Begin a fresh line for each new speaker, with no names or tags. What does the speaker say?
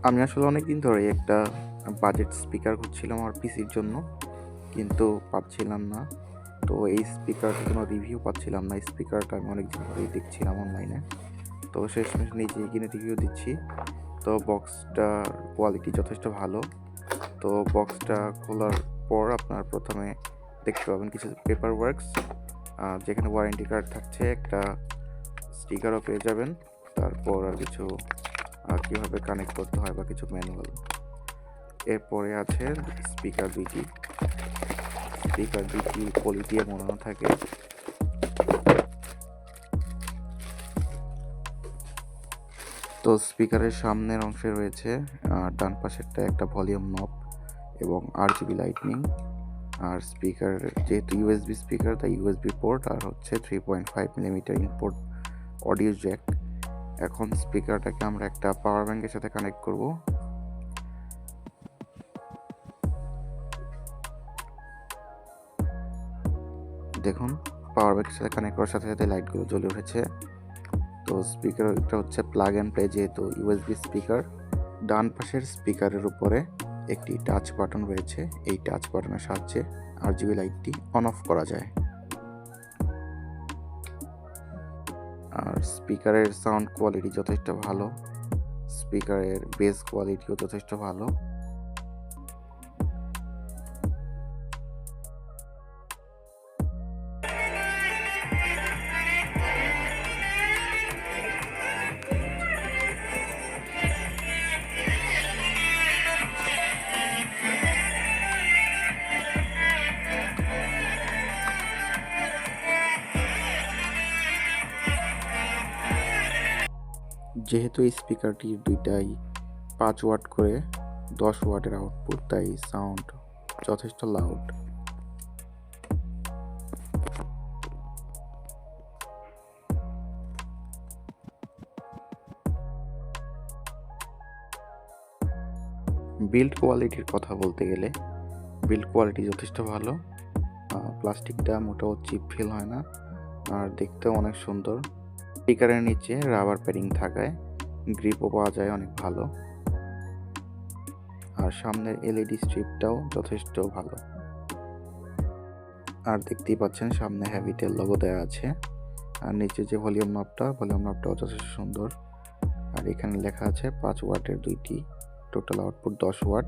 আমি আসলে অনেকদিন ধরে একটা বাজেট স্পিকার খুঁজছিলাম আমার পিসির জন্য, কিন্তু পাচ্ছিলাম না। তো এই স্পিকারটার কোনো রিভিউ পাচ্ছিলাম না। স্পিকারটা আমি অনেকদিন ধরেই দেখছিলাম অনলাইনে। তো শেষমেশ নিজে কিনে রিভিউ দিচ্ছি। তো বক্সটার কোয়ালিটি যথেষ্ট ভালো। তো বক্সটা খোলার পর আপনার প্রথমে দেখতে পাবেন কিছু পেপার ওয়ার্কস, যেখানে ওয়ারেন্টি কার্ড থাকছে, একটা স্টিকারও পেয়ে যাবেন। তারপর আর কিছু কীভাবে কানেক্ট করতে হয় বা কিছু ম্যানুয়াল। এরপরে আছে স্পিকার দুইটি পলি দিয়ে মোড়ানো থাকে। তো স্পিকারের সামনের অংশে রয়েছে ডান পাশেরটা একটা ভলিউম নব এবং RGB লাইটনিং। আর স্পিকার যেহেতু ইউএসবি স্পিকার, তাই ইউএসবি পোর্ট আর হচ্ছে 3.5 মিলিমিটার ইনপুট অডিও জ্যাক। এখন স্পিকারটাকে আমরা একটা পাওয়ার ব্যাংকের সাথে কানেক্ট করব। দেখুন, পাওয়ার ব্যাংকের সাথে কানেক্ট করার সাথে সাথে লাইটগুলো জ্বলে উঠেছে। তো স্পিকারটা হচ্ছে প্লাগ অ্যান্ড প্লে, যেহেতু ইউএসবি স্পিকার। ডান পাশের স্পিকারের উপরে একটি টাচ বাটন রয়েছে। এই টাচ বাটনের সাহায্যে RGB লাইটটি অন অফ করা যায়। আর স্পিকারের সাউন্ড কোয়ালিটি যথেষ্ট ভালো, স্পিকারের বেস কোয়ালিটিও যথেষ্ট ভালো। যেহেতু এই স্পিকারটির দুইটাই 5 ওয়াট করে 10 ওয়াটের আউটপুট, তাই সাউন্ড যথেষ্ট লাউড। বিল্ড কোয়ালিটির কথা বলতে গেলে বিল্ড কোয়ালিটি যথেষ্ট ভালো। প্লাস্টিকটা মোটেও চিপ ফিল হয় না, আর দেখতেও অনেক সুন্দর। স্পিকারের নিচে রাবার প্যাডিং থাকায় গ্রিপও পাওয়া যায় অনেক ভালো। আর সামনের এলইডি স্ট্রিপটাও যথেষ্ট ভালো। আর দেখতেই পাচ্ছেন সামনে হ্যাভিটেল লোগো দেওয়া আছে। আর নিচে যে ভলিউম নবটাও যথেষ্ট সুন্দর। আর এখানে লেখা আছে 5 ওয়াটের দুইটি, টোটাল আউটপুট 10 ওয়াট।